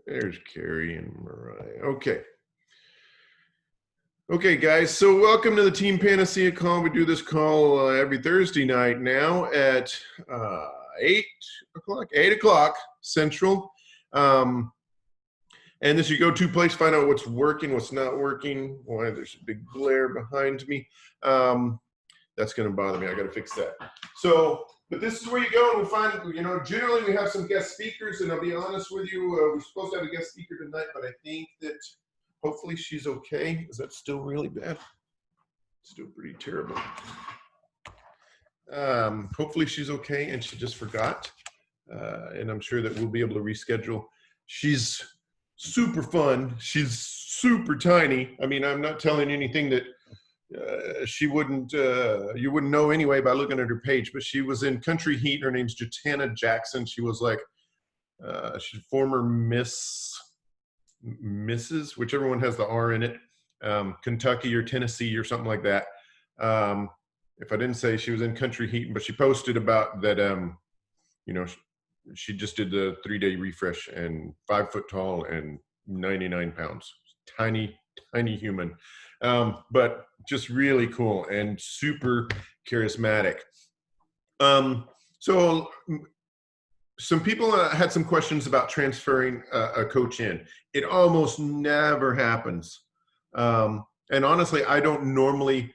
There's Carrie and Mariah. Okay. Okay, guys. So welcome to the Team Panacea call. We do this call every Thursday night now at 8 o'clock Central. And this is your go-to place, find out what's working, what's not working. Why there's a big glare behind me. That's going to bother me. I got to fix that. So, but this is where you go and we find, generally we have some guest speakers, and I'll be honest with you, we're supposed to have a guest speaker tonight, but I think that hopefully she's okay. Is that still really bad? Still pretty terrible. Hopefully she's okay and she just forgot. And I'm sure that we'll be able to reschedule. She's super fun. She's super tiny. I mean, I'm not telling anything that she wouldn't, you wouldn't know anyway by looking at her page, but she was in Country Heat. Her name's Jatana Jackson. She was like, she's former Mrs., whichever one has the R in it, Kentucky or Tennessee or something like that. If I didn't say she was in Country Heat, but she posted about that, she just did the 3-day refresh and 5 foot tall and 99 pounds. Tiny human. But just really cool and super charismatic. So some people had some questions about transferring a coach in. It almost never happens. And honestly, I don't normally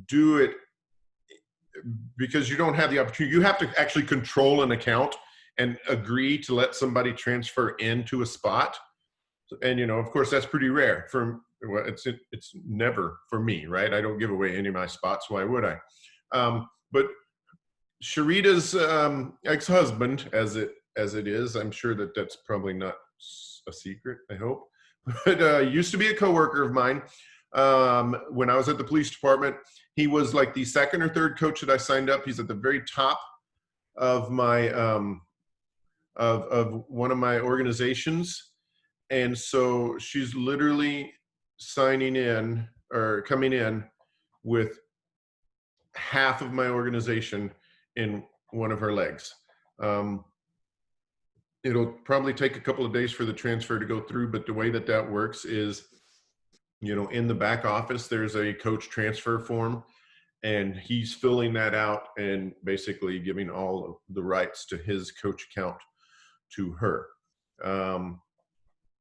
do it because you don't have the opportunity. You have to actually control an account and agree to let somebody transfer into a spot. And, of course, that's pretty rare. It's never for me, right? I don't give away any of my spots. Why would I? But Sharita's ex-husband, as it is, I'm sure that that's probably not a secret, I hope, but used to be a coworker of mine. When I was at the police department, he was like the second or third coach that I signed up. He's at the very top of my of one of my organizations. And so she's literally signing in or coming in with half of my organization in one of her legs. It'll probably take a couple of days for the transfer to go through, but the way that works is, in the back office, there's a coach transfer form, and he's filling that out and basically giving all of the rights to his coach account to her.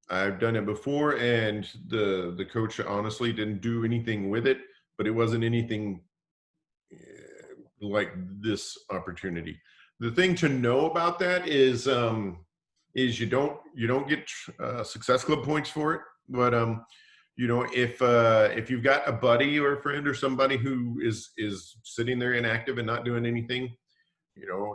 I've done it before, and the coach honestly didn't do anything with it, but it wasn't anything like this opportunity. The thing to know about that is you don't get Success Club points for it, but if you've got a buddy or a friend or somebody who is sitting there inactive and not doing anything,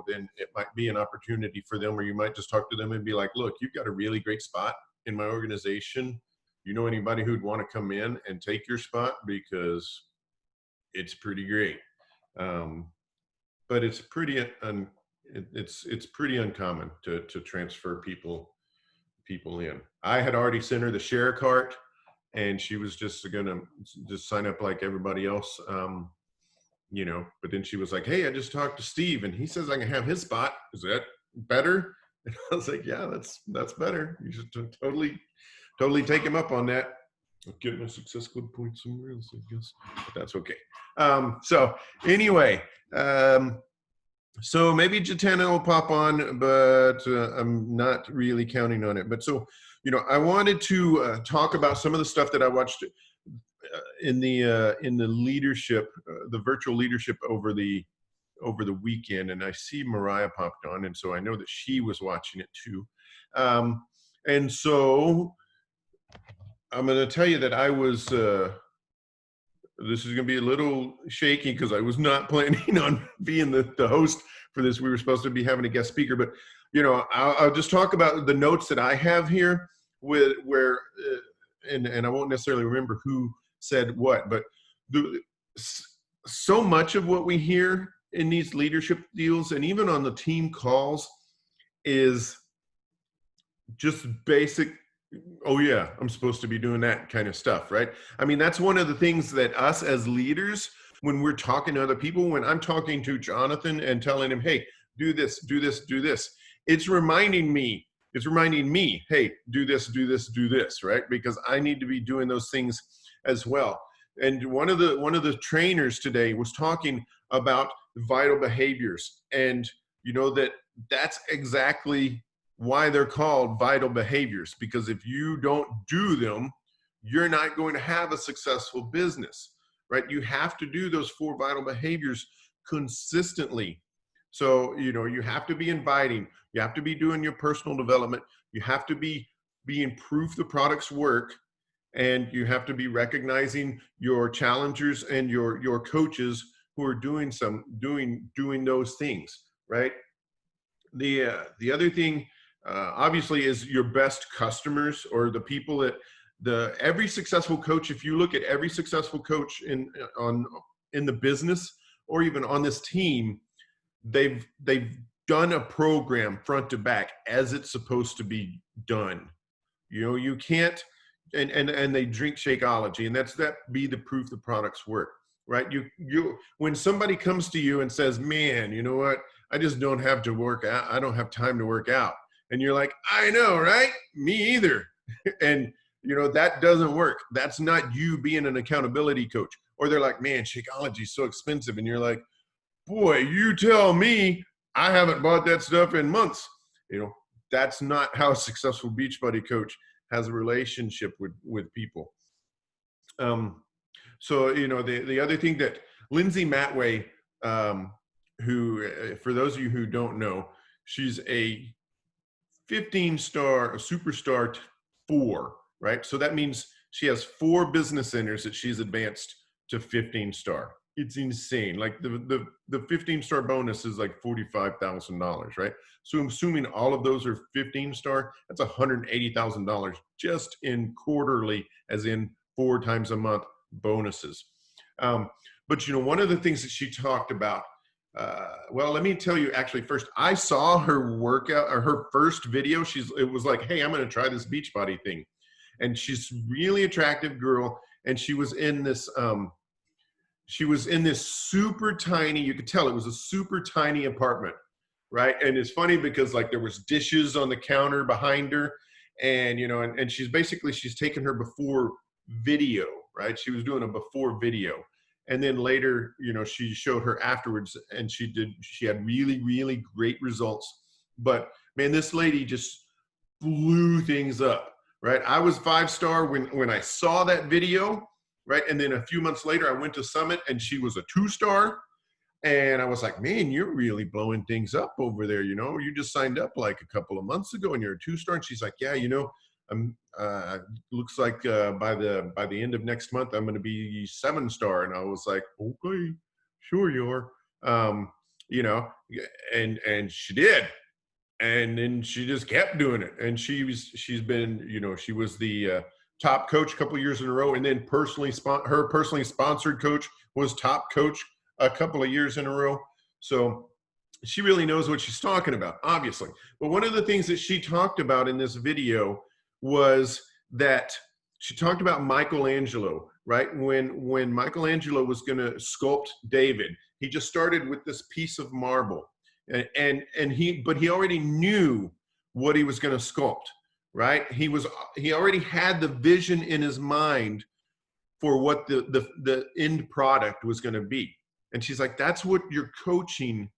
then it might be an opportunity for them, or you might just talk to them and be like, look, you've got a really great spot in my organization. You know anybody who'd want to come in and take your spot, because it's pretty great. But it's pretty it's pretty uncommon to transfer people in. I had already sent her the share cart, and she was just gonna sign up like everybody else. But then she was like, hey, I just talked to Steve and he says I can have his spot. Is that better? And I was like, yeah, that's better. You should totally take him up on that. I'll get my Success Club points somewhere else, I guess, but that's okay. So anyway, so maybe Jatana will pop on, but I'm not really counting on it. But so, I wanted to talk about some of the stuff that I watched in the leadership, the virtual leadership over the weekend, and I see Mariah popped on, and so I know that she was watching it too. And so I'm going to tell you that I was. This is going to be a little shaky because I was not planning on being the host for this. We were supposed to be having a guest speaker, but I'll just talk about the notes that I have here, and I won't necessarily remember who said what, but so much of what we hear in these leadership deals and even on the team calls is just basic, oh yeah, I'm supposed to be doing that kind of stuff, right? I mean, that's one of the things that us as leaders, when we're talking to other people, when I'm talking to Jonathan and telling him, hey, do this, do this, do this, it's reminding me It's reminding me, hey, do this, do this, do this, right? Because I need to be doing those things as well. And one of the trainers today was talking about vital behaviors, and that's exactly why they're called vital behaviors, because if you don't do them, you're not going to have a successful business, right? You have to do those 4 vital behaviors consistently. So, you have to be inviting, you have to be doing your personal development, you have to be being proof the products work, and you have to be recognizing your challengers and your coaches who are doing those things, right? The other thing, obviously, is your best customers, or the people that every successful coach. If you look at every successful coach in the business, or even on this team, they've done a program front to back as it's supposed to be done. You can't, and they drink Shakeology, and that be the proof the products work, right? When somebody comes to you and says, man, you know what, I just don't have to work out, I don't have time to work out, and you're like, I know, right? Me either. And that doesn't work. That's not you being an accountability coach. Or they're like, man, Shakeology is so expensive, and you're like, boy, you tell me, I haven't bought that stuff in months. That's not how a successful Beachbody coach has a relationship with people. So, the other thing that Lindsay Matway, who, for those of you who don't know, she's a 15-star, a superstar 4, right? So that means she has 4 business centers that she's advanced to 15-star. It's insane. Like the 15-star bonus is like $45,000, right? So I'm assuming all of those are 15-star. That's $180,000 just in quarterly, as in 4 times a month bonuses. But one of the things that she talked about, well, let me tell you, actually, first, I saw her workout, or her first video. It was like, hey, I'm going to try this Beachbody thing. And she's a really attractive girl. And she was in this super tiny, you could tell it was a super tiny apartment, right? And it's funny because like there was dishes on the counter behind her, and and she's taken her before video, right? She was doing a before video. And then later, she showed her afterwards, and she had really, really great results. But man, this lady just blew things up, right? I was 5-star when I saw that video, right? And then a few months later, I went to Summit, and she was a 2-star. And I was like, man, you're really blowing things up over there. You just signed up like a couple of months ago, and you're a 2-star. And she's like, yeah, looks like by the end of next month, I'm going to be 7-star. And I was like, okay, sure you are. And she did. And then she just kept doing it. And she's been, she was the top coach a couple of years in a row. And then her personally sponsored coach was top coach a couple of years in a row. So she really knows what she's talking about, obviously. But one of the things that she talked about in this video was that she talked about Michelangelo, right? When Michelangelo was going to sculpt David, he just started with this piece of marble, but he already knew what he was going to sculpt, right? He already had the vision in his mind for what the end product was going to be. And she's like, that's what your coaching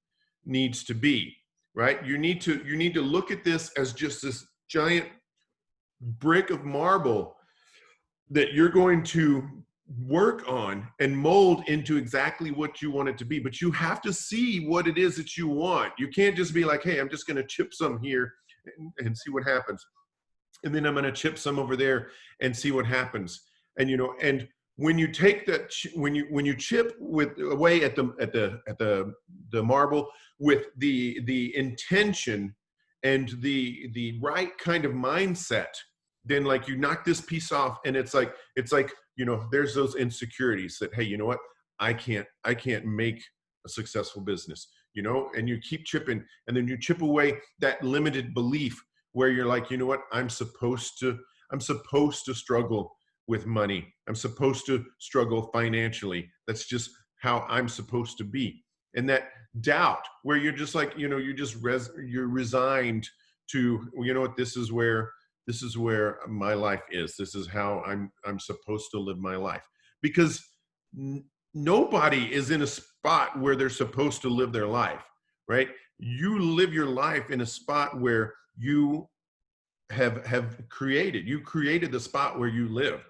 needs to be, right? You need to look at this as just this giant brick of marble that you're going to work on and mold into exactly what you want it to be. But you have to see what it is that you want. You can't just be like, hey, I'm just going to chip some here and see what happens. And then I'm going to chip some over there and see what happens. And, and when you take that, when you chip away at the marble with the intention and the right kind of mindset, then like you knock this piece off, and it's like there's those insecurities that, hey, you know what, I can't make a successful business, and you keep chipping, and then you chip away that limited belief where you're like, you know what, I'm supposed to struggle with money. I'm supposed to struggle financially. That's just how I'm supposed to be. And that doubt where you're just like, you're resigned to, well, you know what, this is where my life is. This is how I'm supposed to live my life. Because nobody is in a spot where they're supposed to live their life, right? You live your life in a spot where you have created the spot where you live.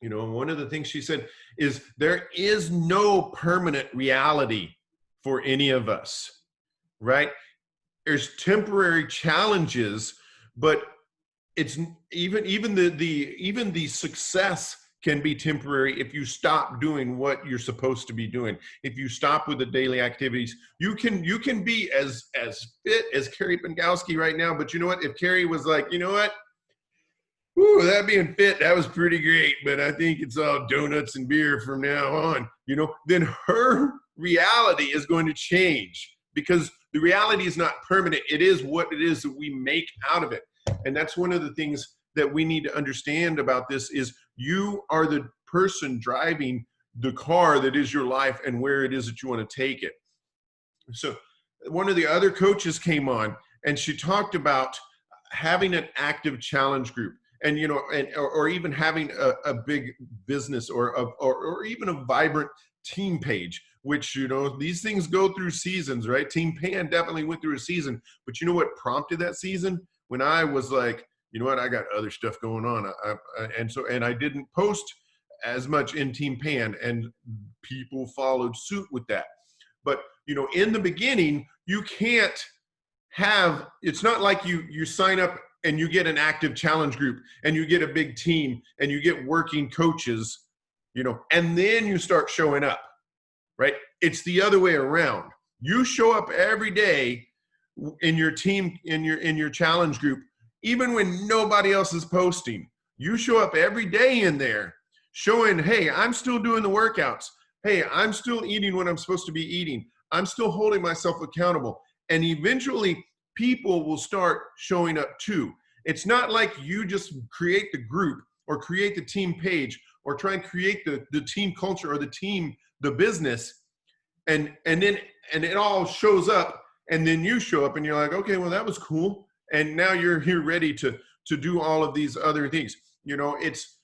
You know, one of the things she said is there is no permanent reality for any of us, right? There's temporary challenges, but it's even the success can be temporary if you stop doing what you're supposed to be doing. If you stop with the daily activities, you can be as fit as Carrie Pangowski right now. But you know what? If Carrie was like, you know what? Ooh, that being fit, that was pretty great, but I think it's all donuts and beer from now on, you know, then her reality is going to change, because the reality is not permanent. It is what it is that we make out of it. And that's one of the things that we need to understand about this is you are the person driving the car that is your life and where it is that you want to take it. So one of the other coaches came on and she talked about having an active challenge group. And, you know, or even having a big business or even a vibrant team page, which, you know, these things go through seasons, right? Team Pan definitely went through a season. But you know what prompted that season? When I was like, you know what, I got other stuff going on. And I didn't post as much in Team Pan, and people followed suit with that. But, you know, in the beginning, you can't have, it's not like you sign up and you get an active challenge group and you get a big team and you get working coaches, you know, and then you start showing up, right? It's the other way around. You show up every day in your team, in your challenge group, even when nobody else is posting. You show up every day in there showing, hey, I'm still doing the workouts. Hey, I'm still eating what I'm supposed to be eating. I'm still holding myself accountable. And eventually people will start showing up too. It's not like you just create the group or create the team page or try and create the team culture or the business, and it all shows up, and then you show up and you're like, okay, well, that was cool. And now you're here ready to do all of these other things. You know, it's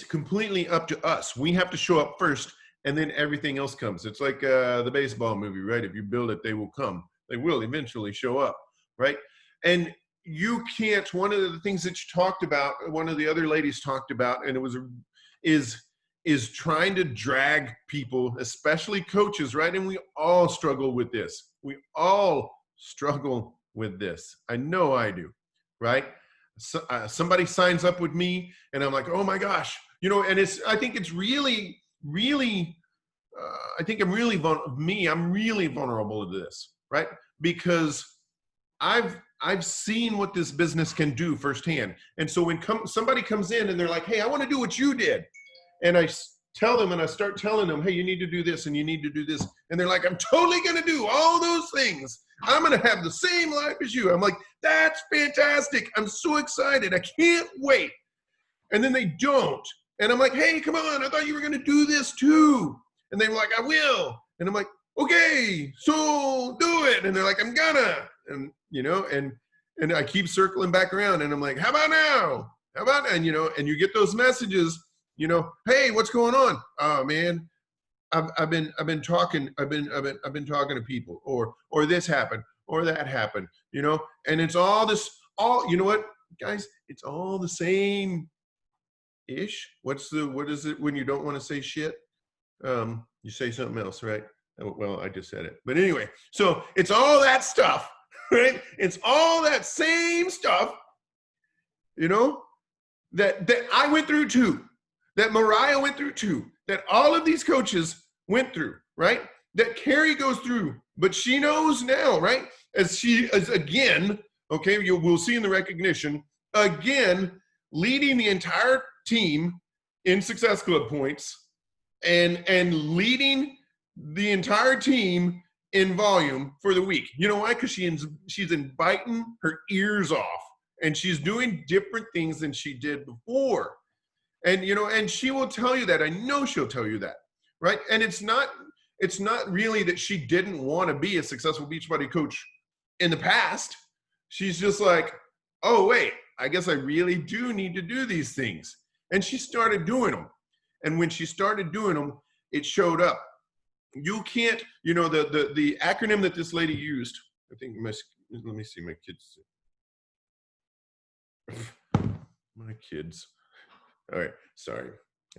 completely up to us. We have to show up first, and then everything else comes. It's like the baseball movie, right? If you build it, they will come. They will eventually show up, right? And you can't, one of the things that you talked about, one of the other ladies talked about, and it was, is trying to drag people, especially coaches, right? And we all struggle with this. We all struggle with this. I know I do, right? So, somebody signs up with me and I'm like, oh my gosh, you know, and I think it's really, I think I'm really vulnerable to this, right? Because I've seen what this business can do firsthand. And so when somebody comes in and they're like, hey, I want to do what you did. And I tell them and I start telling them, hey, you need to do this and you need to do this. And they're like, I'm totally going to do all those things. I'm going to have the same life as you. I'm like, that's fantastic. I'm so excited. I can't wait. And then they don't. And I'm like, hey, come on. I thought you were going to do this too. And they were like, I will. And I'm like, okay, so do it. And they're like, I'm gonna. And, you know, and I keep circling back around and I'm like, how about now? How about, and, you know, and you get those messages, you know, hey, what's going on? Oh man, I've been talking to people, or this happened, or that happened, you know, and it's you know what, guys, it's all the same ish. What is it when you don't want to say shit? You say something else, right? Well, I just said it. But anyway, so it's all that stuff, right? It's all that same stuff, you know, that I went through too, that Mariah went through too, that all of these coaches went through, right? That Carrie goes through, but she knows now, right? As she is again, okay, we'll see in the recognition, again, leading the entire team in Success Club points and leading the entire team in volume for the week. You know why? Because she's biting her ears off and she's doing different things than she did before. And, you know, and she will tell you that. I know she'll tell you that, right? And it's not really that she didn't want to be a successful Beachbody coach in the past, she's just like, oh, wait, I guess I really do need to do these things. And she started doing them. And when she started doing them, it showed up. You can't, the acronym that this lady used, I think, let me see my kids. My kids. All right, sorry.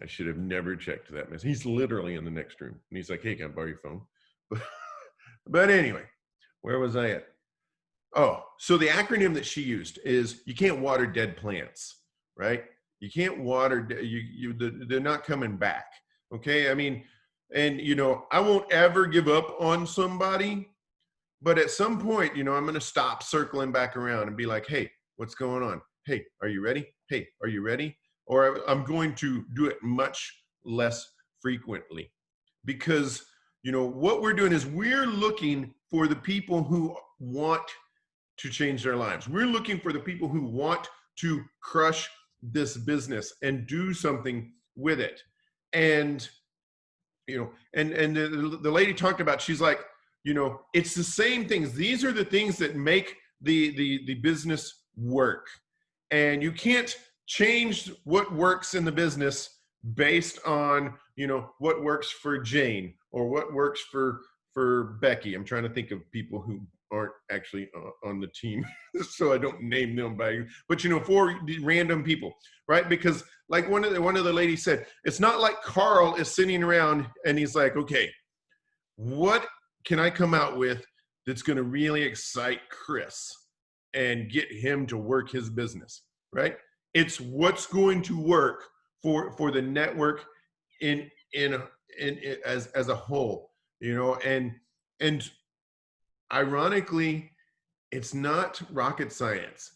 I should have never checked that mess. He's literally in the next room. And he's like, hey, can I borrow your phone? But anyway, where was I at? Oh, so the acronym that she used is you can't water dead plants, right? You can't water, they're not coming back. Okay. I mean, and I won't ever give up on somebody, but at some point, I'm going to stop circling back around and be like, hey, what's going on? Hey, are you ready? Hey, are you ready? Or I'm going to do it much less frequently, because what we're doing is we're looking for the people who want to change their lives. We're looking for the people who want to crush this business and do something with it. And and the lady talked about, she's like, it's the same things. These are the things that make the business work. And you can't change what works in the business based on, what works for Jane or what works for Becky. I'm trying to think of people who aren't actually on the team, so I don't name them but for random people, right? Because like one of the ladies said, it's not like Carl is sitting around and he's like, okay, what can I come out with that's going to really excite Chris and get him to work his business, right? It's what's going to work for the network as a whole, and ironically, it's not rocket science.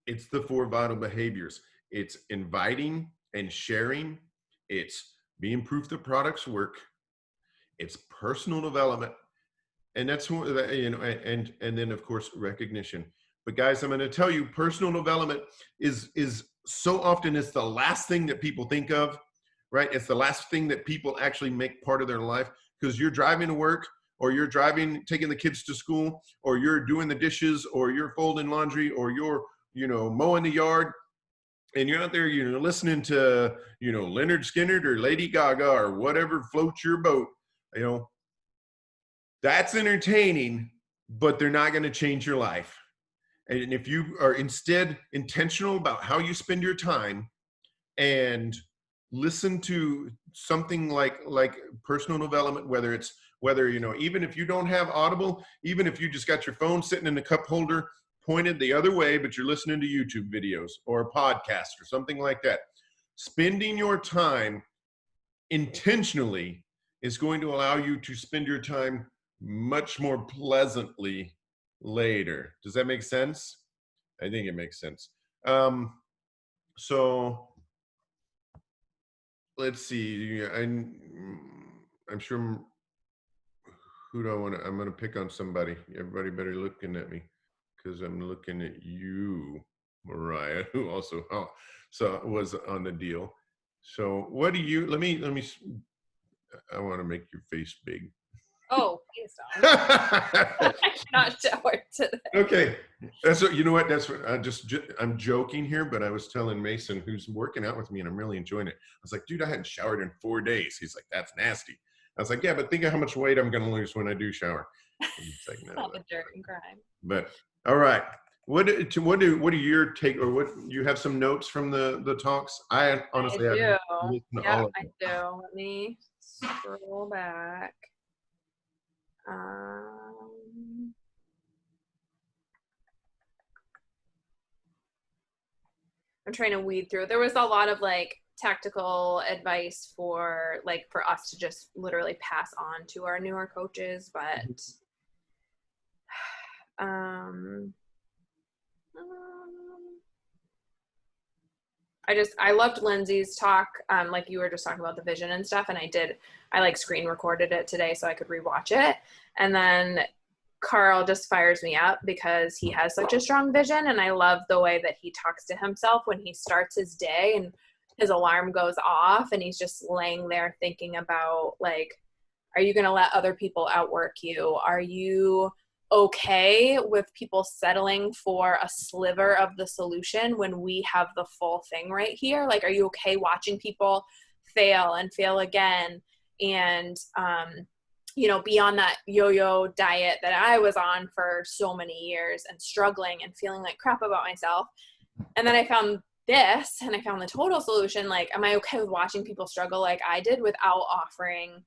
It's the 4 vital behaviors. It's inviting and sharing. It's being proof that products work. It's personal development. And that's and then of course recognition. But guys, I'm going to tell you, personal development is so often it's the last thing that people think of, right? It's the last thing that people actually make part of their life, because you're driving to work, or you're taking the kids to school, or you're doing the dishes, or you're folding laundry, or you're, mowing the yard, and you're out there, listening to, Leonard Skinner or Lady Gaga or whatever floats your boat, that's entertaining, but they're not going to change your life. And if you are instead intentional about how you spend your time and listen to something like personal development, whether even if you don't have Audible, even if you just got your phone sitting in the cup holder pointed the other way, but you're listening to YouTube videos or a podcast or something like that, spending your time intentionally is going to allow you to spend your time much more pleasantly later. Does that make sense? I think it makes sense. So let's see. I'm sure. Who do I want to? I'm going to pick on somebody. Everybody better looking at me, because I'm looking at you, Mariah, who also was on the deal. So what do you? Let me. I want to make your face big. Oh, please don't. I cannot shower today. Okay, that's what, you know what? That's what I'm joking here, but I was telling Mason, who's working out with me, and I'm really enjoying it. I was like, dude, I hadn't showered in 4 days. He's like, that's nasty. I was like, yeah, but think of how much weight I'm going to lose when I do shower. He's like, no. All the dirt and grime. But all right, what are your take, or what? You have some notes from the talks? I honestly I do. Yeah, I do. Let me scroll back. I'm trying to weed through. There was a lot of tactical advice for us to just literally pass on to our newer coaches, but I loved Lindsay's talk, like you were just talking about the vision and stuff, and I screen recorded it today so I could rewatch it. And then Carl just fires me up because he has such a strong vision, and I love the way that he talks to himself when he starts his day and his alarm goes off and he's just laying there thinking about are you going to let other people outwork you? Are you okay with people settling for a sliver of the solution when we have the full thing right here? Like, are you okay watching people fail and fail again and, you know, be on that yo-yo diet that I was on for so many years and struggling and feeling like crap about myself? And then I found this and I found the total solution. Like, am I okay with watching people struggle like I did without offering,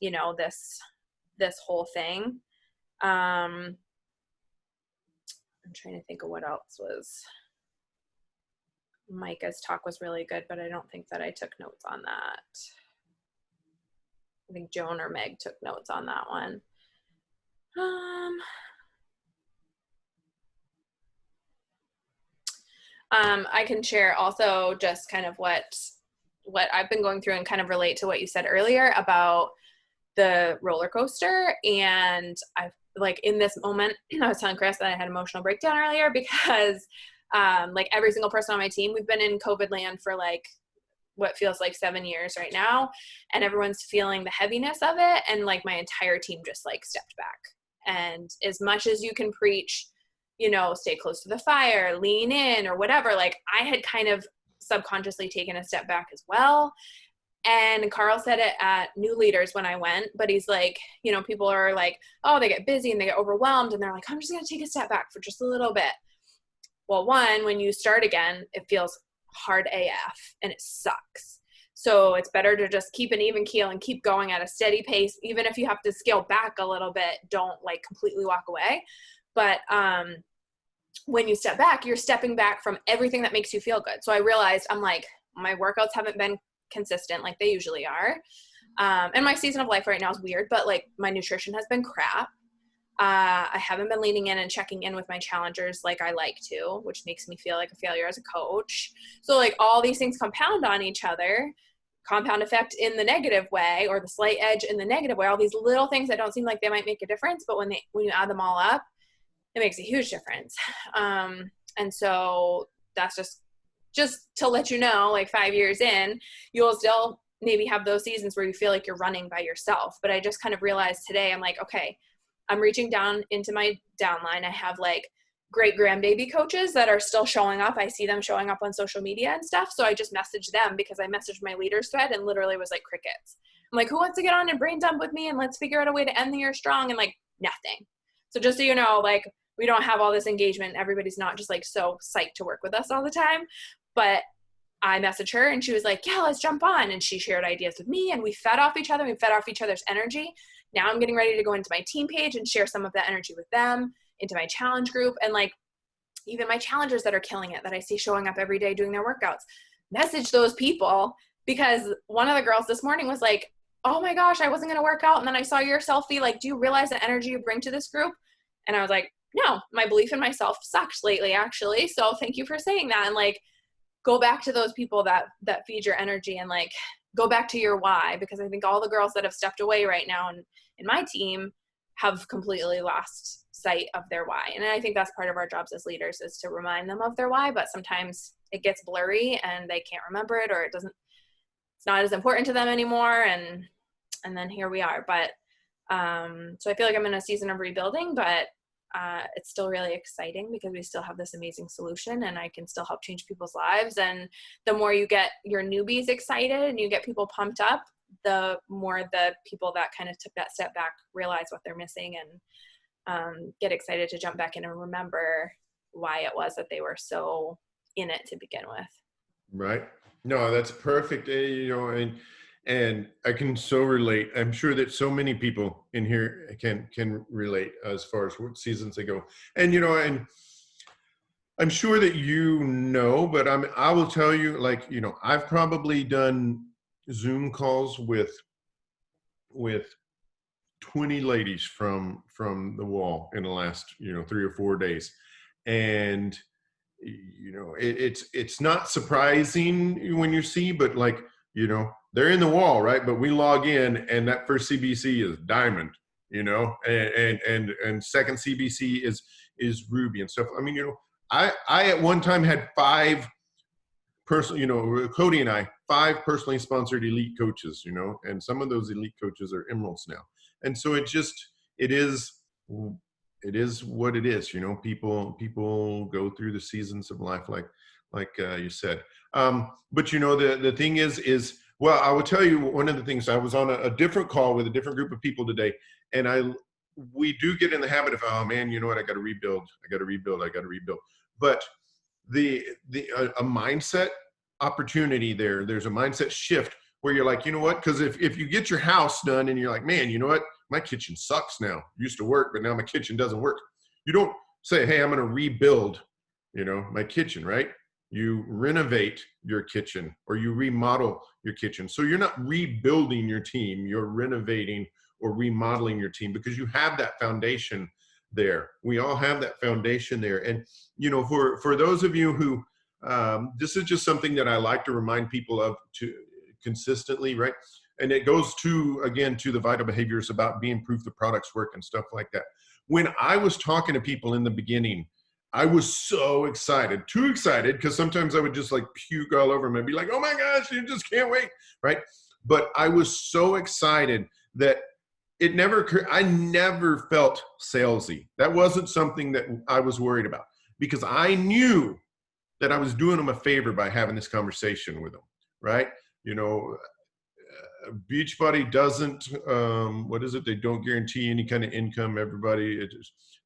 you know, this whole thing? I'm trying to think of what else was. Micah's talk was really good, but I don't think that I took notes on that. I think Joan or Meg took notes on that one. I can share also just kind of what I've been going through and kind of relate to what you said earlier about the roller coaster. And I've, like, in this moment, I was telling Chris that I had an emotional breakdown earlier because like every single person on my team, we've been in COVID land for like what feels like 7 years right now, and everyone's feeling the heaviness of it. And like my entire team just like stepped back. And as much as you can preach, you know, stay close to the fire, lean in or whatever, like I had kind of subconsciously taken a step back as well. And Carl said it at New Leaders when I went, but he's like, you know, people are like, oh, they get busy and they get overwhelmed. And they're like, I'm just going to take a step back for just a little bit. Well, one, when you start again, it feels hard AF and it sucks. So it's better to just keep an even keel and keep going at a steady pace. Even if you have to scale back a little bit, don't like completely walk away. But when you step back, you're stepping back from everything that makes you feel good. So I realized, I'm like, my workouts haven't been consistent like they usually are. And my season of life right now is weird, but like my nutrition has been crap. I haven't been leaning in and checking in with my challengers like I like to, which makes me feel like a failure as a coach. So like all these things compound on each other, compound effect in the negative way, or the slight edge in the negative way, all these little things that don't seem like they might make a difference, but when you add them all up, it makes a huge difference. And so that's just to let you know, like 5 years in, you'll still maybe have those seasons where you feel like you're running by yourself. But I just kind of realized today, I'm like, okay, I'm reaching down into my downline. I have like great grandbaby coaches that are still showing up. I see them showing up on social media and stuff. So I just messaged them because I messaged my leaders thread and literally was like crickets. I'm like, who wants to get on and brain dump with me? And let's figure out a way to end the year strong. And like nothing. So just so you know, like we don't have all this engagement. Everybody's not just like so psyched to work with us all the time. But I messaged her and she was like, yeah, let's jump on. And she shared ideas with me and we fed off each other. We fed off each other's energy. Now I'm getting ready to go into my team page and share some of that energy with them, into my challenge group. And like even my challengers that are killing it, that I see showing up every day doing their workouts, message those people. Because one of the girls this morning was like, oh my gosh, I wasn't going to work out. And then I saw your selfie. Like, do you realize the energy you bring to this group? And I was like, no, my belief in myself sucks lately, actually. So thank you for saying that. And like, go back to those people that feed your energy and like go back to your why, because I think all the girls that have stepped away right now in my team have completely lost sight of their why. And I think that's part of our jobs as leaders, is to remind them of their why, but sometimes it gets blurry and they can't remember it, or it's not as important to them anymore. And then here we are. But so I feel like I'm in a season of rebuilding, but it's still really exciting because we still have this amazing solution and I can still help change people's lives. And the more you get your newbies excited and you get people pumped up, the more the people that kind of took that step back realize what they're missing and get excited to jump back in and remember why it was that they were so in it to begin with. Right. No, that's perfect. You know, and I can so relate. I'm sure that so many people in here can relate as far as what seasons they go. And you know, and I'm sure that you know, but I will tell you, like, you know, I've probably done Zoom calls with 20 ladies from the wall in the last, you know, 3 or 4 days. And you know, it's not surprising when you see, but like, you know, they're in the wall, right? But we log in and that first CBC is diamond, you know, and second CBC is ruby and stuff. I mean, you know, I at one time had 5 personal, you know, Cody and I, 5 personally sponsored elite coaches, you know, and some of those elite coaches are emeralds now. And so it is it is what it is. You know, people go through the seasons of life like you said. But you know, the thing is well, I will tell you one of the things. I was on a different call with a different group of people today, and we do get in the habit of, oh man, you know what, I got to rebuild, but a mindset opportunity there's a mindset shift where you're like, you know what, because if you get your house done and you're like, man, you know what, my kitchen sucks now, used to work but now my kitchen doesn't work, you don't say, hey, I'm going to rebuild, you know, my kitchen, right? You renovate your kitchen or you remodel your kitchen. So you're not rebuilding your team, you're renovating or remodeling your team, because you have that foundation there. We all have that foundation there. And you know, for those of you who this is just something that I like to remind people of to consistently, right? And it goes to, again, to the vital behaviors about being proof the products work and stuff like that. When I was talking to people in the beginning, I was so excited, too excited, because sometimes I would just like puke all over them and be like, oh my gosh, you just can't wait, right? But I was so excited that it never occurred. I never felt salesy. That wasn't something that I was worried about, because I knew that I was doing them a favor by having this conversation with them, right? You know, Beachbody doesn't, what is it? They don't guarantee any kind of income, everybody.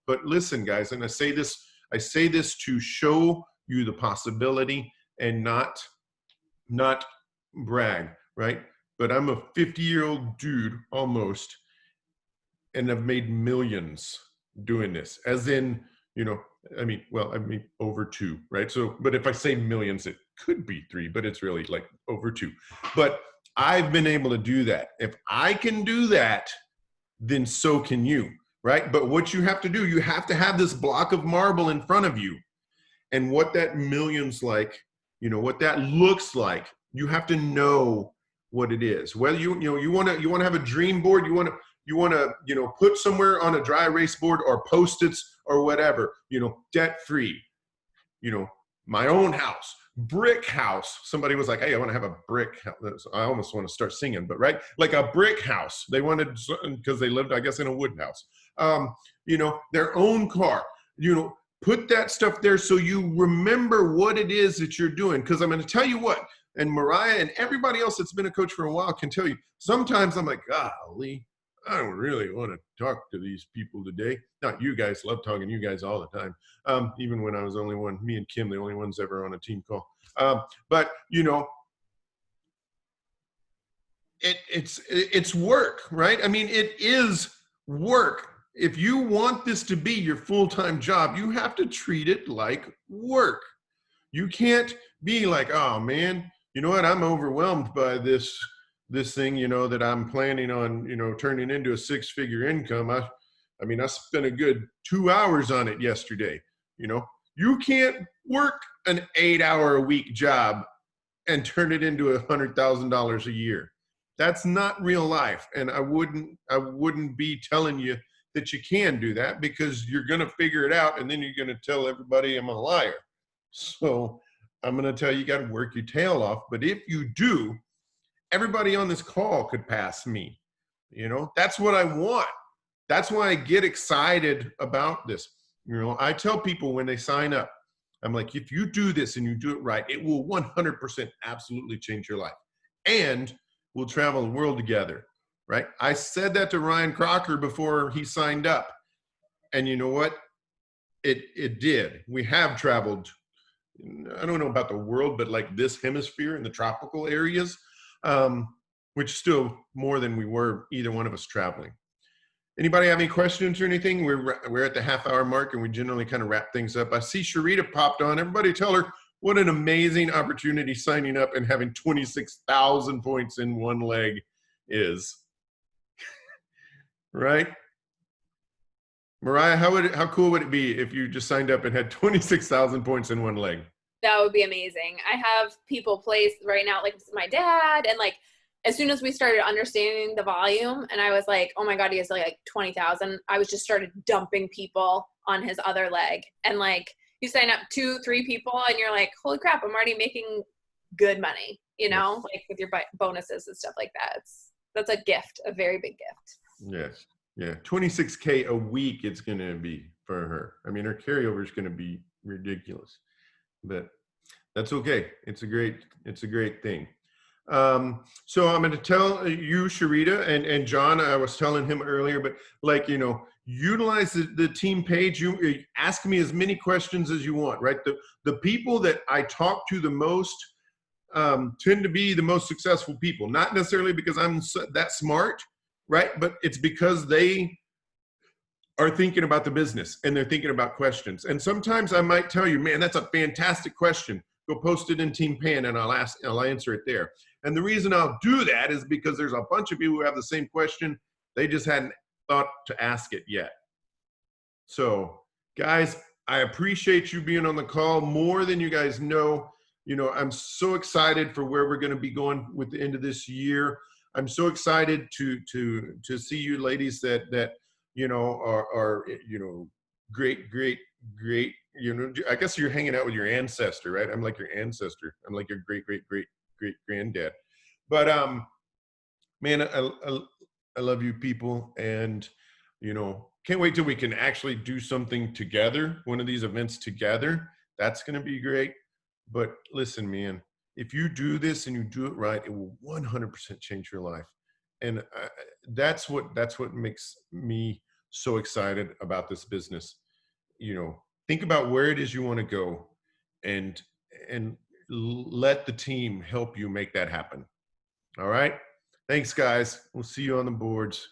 But listen, guys, and I say this to show you the possibility and not brag, right? But I'm a 50-year-old dude almost, and I've made millions doing this, as in, you know, I mean over two, right? So, but if I say millions, it could be three, but it's really like over two. But I've been able to do that. If I can do that, then so can you, right? But what you have to do, you have to have this block of marble in front of you, and what that million's like, you know, what that looks like, you have to know what it is. Whether you want to have a dream board, you want to, you know, put somewhere on a dry erase board or Post-its or whatever, you know, debt free, you know, my own house, brick house. Somebody was like, hey, I want to have a brick house. I almost want to start singing, but right, like a brick house. They wanted, because they lived, I guess, in a wood house. You know, their own car, you know, put that stuff there so you remember what it is that you're doing. Because I'm going to tell you what, and Mariah and everybody else that's been a coach for a while can tell you, sometimes I'm like, golly, I don't really want to talk to these people today. Not you guys, love talking to you guys all the time. Even when I was only one, me and Kim, the only ones ever on a team call. But you know, it's work, right? I mean, it is work. If you want this to be your full-time job, you have to treat it like work. You can't be like, oh man, you know what? I'm overwhelmed by this thing, you know, that I'm planning on, you know, turning into a 6-figure income. I mean, I spent a good 2 hours on it yesterday. You know, you can't work an 8-hour a week job and turn it into $100,000 a year. That's not real life. And I wouldn't be telling you that you can do that, because you're going to figure it out and then you're going to tell everybody I'm a liar. So I'm going to tell you, you got to work your tail off. But if you do, everybody on this call could pass me. You know, that's what I want. That's why I get excited about this. You know, I tell people when they sign up, I'm like, if you do this and you do it right, it will 100% absolutely change your life. And we'll travel the world together, right? I said that to Ryan Crocker before he signed up. And you know what? It did. We have traveled, I don't know about the world, but like this hemisphere in the tropical areas, which is still more than we were, either one of us, traveling. Anybody have any questions or anything? We're at the half-hour mark, and we generally kind of wrap things up. I see Sharita popped on. Everybody tell her what an amazing opportunity signing up and having 26,000 points in one leg is. Right? Mariah, how cool would it be if you just signed up and had 26,000 points in one leg? That would be amazing. I have people placed right now, like my dad, and like as soon as we started understanding the volume, and I was like, oh my God, he has like 20,000. I was just started dumping people on his other leg. And like you sign up 2-3 people and you're like, holy crap, I'm already making good money, you know, yes, like with your bonuses and stuff like that. That's a gift, a very big gift. Yes. Yeah, 26K a week it's going to be for her. I mean, her carryover is going to be ridiculous, but that's okay. It's a great thing. So I'm going to tell you, Sharita, and John, I was telling him earlier, but like, you know, utilize the team page. You ask me as many questions as you want, right? The people that I talk to the most tend to be the most successful people, not necessarily because I'm that smart, right? But it's because they are thinking about the business and they're thinking about questions. And sometimes I might tell you, man, that's a fantastic question. Go post it in Team Pan and I'll answer it there. And the reason I'll do that is because there's a bunch of people who have the same question. They just hadn't thought to ask it yet. So guys, I appreciate you being on the call more than you guys know. You know, I'm so excited for where we're going to be going with the end of this year. I'm so excited to see you ladies that you know are you know great. You know, I guess you're hanging out with your ancestor, right? I'm like your ancestor. I'm like your great granddad. But man, I love you people, and you know, can't wait till we can actually do something together, one of these events together. That's going to be great. But listen, man, if you do this and you do it right, it will 100% change your life. And that's what makes me so excited about this business. You know, think about where it is you want to go, and and let the team help you make that happen. All right. Thanks, guys. We'll see you on the boards.